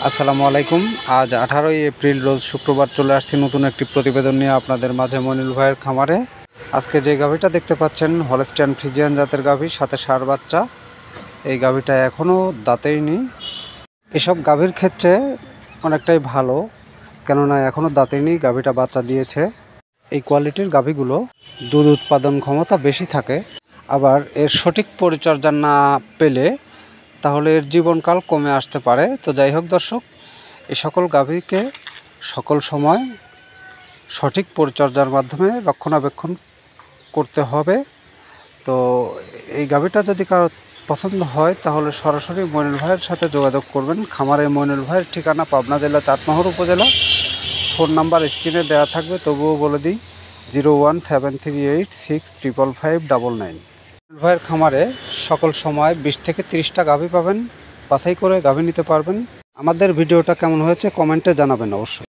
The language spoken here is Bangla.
আসসালামু আলাইকুম। আজ 18ই এপ্রিল রোজ শুক্রবার চলে আসছি নতুন একটি প্রতিবেদন নিয়ে আপনাদের মাঝে মনিল ভাইয়ের খামারে। আজকে যে গাভীটা দেখতে পাচ্ছেন হলস্টিয়ান ফ্রিজিয়ান জাতের গাভী, সাথে ষাঁড় বাচ্চা। এই গাভীটা এখনও দাঁতেই নি। এসব গাভীর ক্ষেত্রে অনেকটাই ভালো, কেননা এখনও দাঁতেই নি, গাভীটা বাচ্চা দিয়েছে। এই কোয়ালিটির গাভীগুলো দুধ উৎপাদন ক্ষমতা বেশি থাকে, আবার এর সঠিক পরিচর্যা না পেলে তাহলে এর জীবনকাল কমে আসতে পারে। তো যাই হোক দর্শক, এই সকল গাভীকে সকল সময় সঠিক পরিচর্যার মাধ্যমে রক্ষণাবেক্ষণ করতে হবে। তো এই গাভীটা যদি কারো পছন্দ হয় তাহলে সরাসরি মনিল ভাইয়ের সাথে যোগাযোগ করবেন। খামারে মনিল ভাইয়ের ঠিকানা পাবনা জেলা চাটমোহর উপজেলা। ফোন নাম্বার স্ক্রিনে দেওয়া থাকবে, তবুও বলে দিই 01738655599। ভাইয়ের খামারে সকল সময় 20 থেকে 30টা গাভী পাবেন। বাছাই করে গাভী নিতে পারবেন। আমাদের ভিডিওটা কেমন হয়েছে কমেন্টে জানাবেন অবশ্যই।